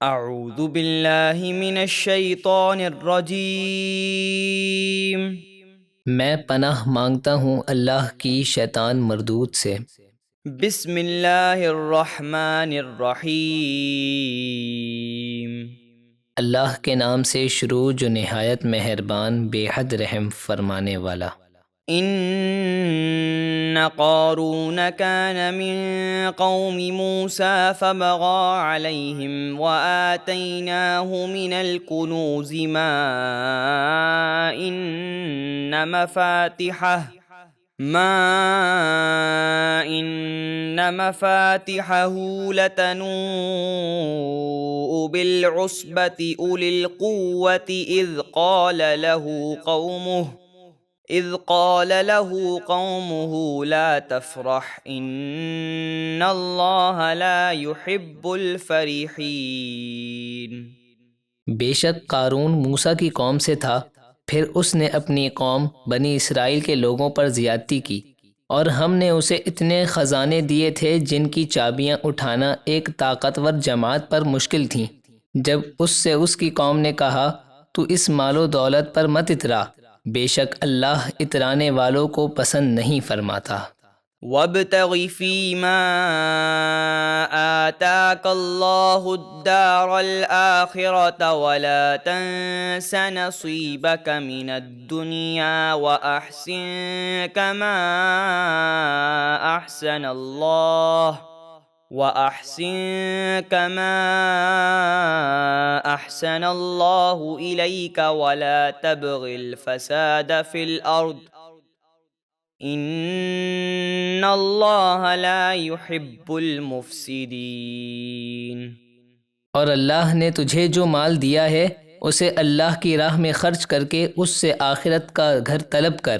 اعوذ باللہ من الشیطان الرجیم۔ میں پناہ مانگتا ہوں اللہ کی شیطان مردود سے۔ بسم اللہ الرحمن الرحیم۔ اللہ کے نام سے شروع جو نہایت مہربان بے حد رحم فرمانے والا۔ ان قارون كان من قوم موسى فبغى عليهم وآتيناه من الكنوز ما إن مفاتحه لتنوء بالعصبة أولي القوة إذ قال له قومه لا تفرح إن الله لا يحب الفرحين۔ بے شک قارون موسیٰ کی قوم سے تھا، پھر اس نے اپنی قوم بنی اسرائیل کے لوگوں پر زیادتی کی، اور ہم نے اسے اتنے خزانے دیے تھے جن کی چابیاں اٹھانا ایک طاقتور جماعت پر مشکل تھیں۔ جب اس سے اس کی قوم نے کہا تو اس مال و دولت پر مت اترا، بے شک اللہ اترانے والوں کو پسند نہیں فرماتا۔ وابتغ فيما آتاك الله الدار الآخرة ولا تنس نصيبك من الدنيا وأحسن كما أحسن الله إليك ولا تبغ الفساد في الأرض ان اللہ لا يحب المفسدین۔ اور اللہ نے تجھے جو مال دیا ہے اسے اللہ کی راہ میں خرچ کر کے اس سے آخرت کا گھر طلب کر،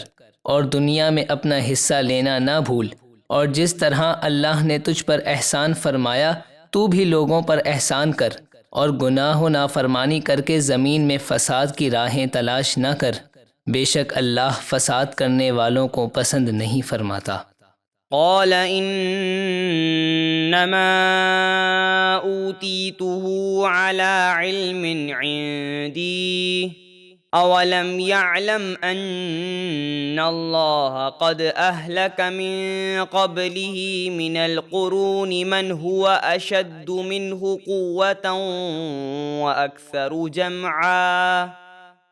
اور دنیا میں اپنا حصہ لینا نہ بھول، اور جس طرح اللہ نے تجھ پر احسان فرمایا تو بھی لوگوں پر احسان کر، اور گناہ و نافرمانی کر کے زمین میں فساد کی راہیں تلاش نہ کر، بے شک اللہ فساد کرنے والوں کو پسند نہیں فرماتا۔ قال انما اوتیته على علم عندي اولم يعلم ان الله قد اهلك من قبله من القرون من هو اشد منه قوة واكثر جمعا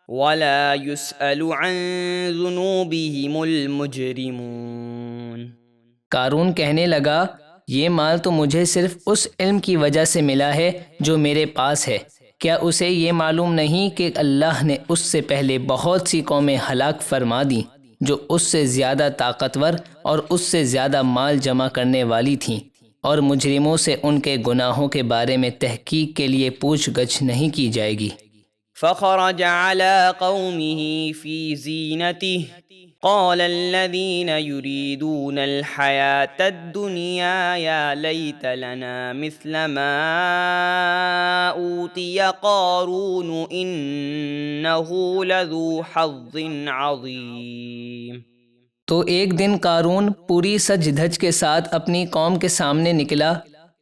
ولا يسأل عن ذنوبهم المجرمون۔ قارون کہنے لگا یہ مال تو مجھے صرف اس علم کی وجہ سے ملا ہے جو میرے پاس ہے، کیا اسے یہ معلوم نہیں کہ اللہ نے اس سے پہلے بہت سی قومیں ہلاک فرما دیں جو اس سے زیادہ طاقتور اور اس سے زیادہ مال جمع کرنے والی تھیں، اور مجرموں سے ان کے گناہوں کے بارے میں تحقیق کے لیے پوچھ گچھ نہیں کی جائے گی۔ فخرج على قومه في زينته قال الذين يريدون الحياة الدنيا يا ليت لنا مثل ما أوتي قارون إنه لذو حظ عظيم۔ تو ایک دن قارون پوری سج دھج کے ساتھ اپنی قوم کے سامنے نکلا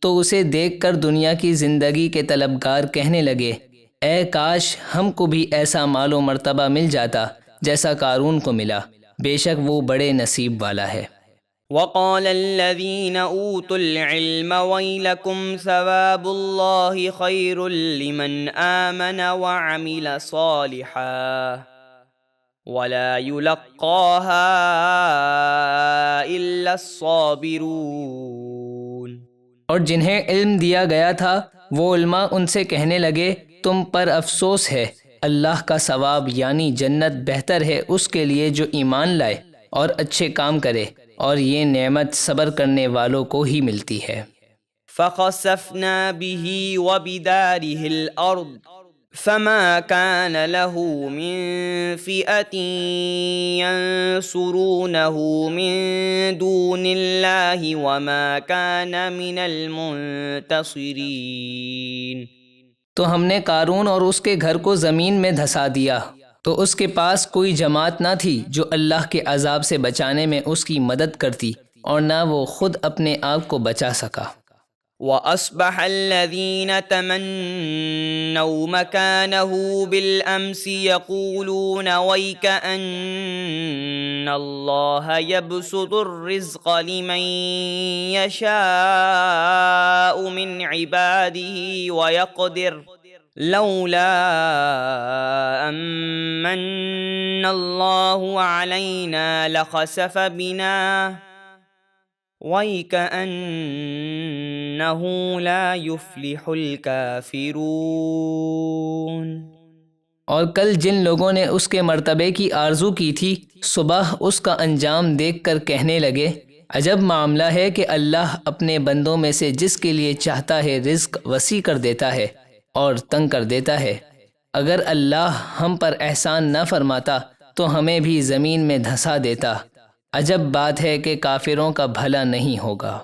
تو اسے دیکھ کر دنیا کی زندگی کے طلبگار کہنے لگے، اے کاش ہم کو بھی ایسا مال و مرتبہ مل جاتا جیسا قارون کو ملا، بے شک وہ بڑے نصیب والا ہے۔ وقال الذين اوتوا العلم ويلكم ثواب الله خير لمن آمن وعمل صالحا ولا يلقاها الا الصابرون۔ اور جنہیں علم دیا گیا تھا وہ علماء ان سے کہنے لگے، تم پر افسوس ہے، اللہ کا ثواب یعنی جنت بہتر ہے اس کے لیے جو ایمان لائے اور اچھے کام کرے، اور یہ نعمت صبر کرنے والوں کو ہی ملتی ہے۔ فخسفنا به وبداره الارض فما كان له من فئة ينصرونه من دون الله وما كان من المنتصرين۔ تو ہم نے قارون اور اس کے گھر کو زمین میں دھسا دیا تو اس کے پاس کوئی جماعت نہ تھی جو اللہ کے عذاب سے بچانے میں اس کی مدد کرتی، اور نہ وہ خود اپنے آپ کو بچا سکا۔ وأصبح الذين تمنوا مكانه بالأمس يقولون ويك أن الله يبسط الرزق لمن يشاء من عباده ويقدر لولا أمن الله علينا لخسف بنا وَيْكَأَنَّهُ لَا يُفْلِحُ الْكَافِرُونَ۔ اور کل جن لوگوں نے اس کے مرتبے کی آرزو کی تھی صبح اس کا انجام دیکھ کر کہنے لگے عجب معاملہ ہے کہ اللہ اپنے بندوں میں سے جس کے لیے چاہتا ہے رزق وسیع کر دیتا ہے اور تنگ کر دیتا ہے۔ اگر اللہ ہم پر احسان نہ فرماتا تو ہمیں بھی زمین میں دھسا دیتا۔ عجب بات ہے کہ کافروں کا بھلا نہیں ہوگا۔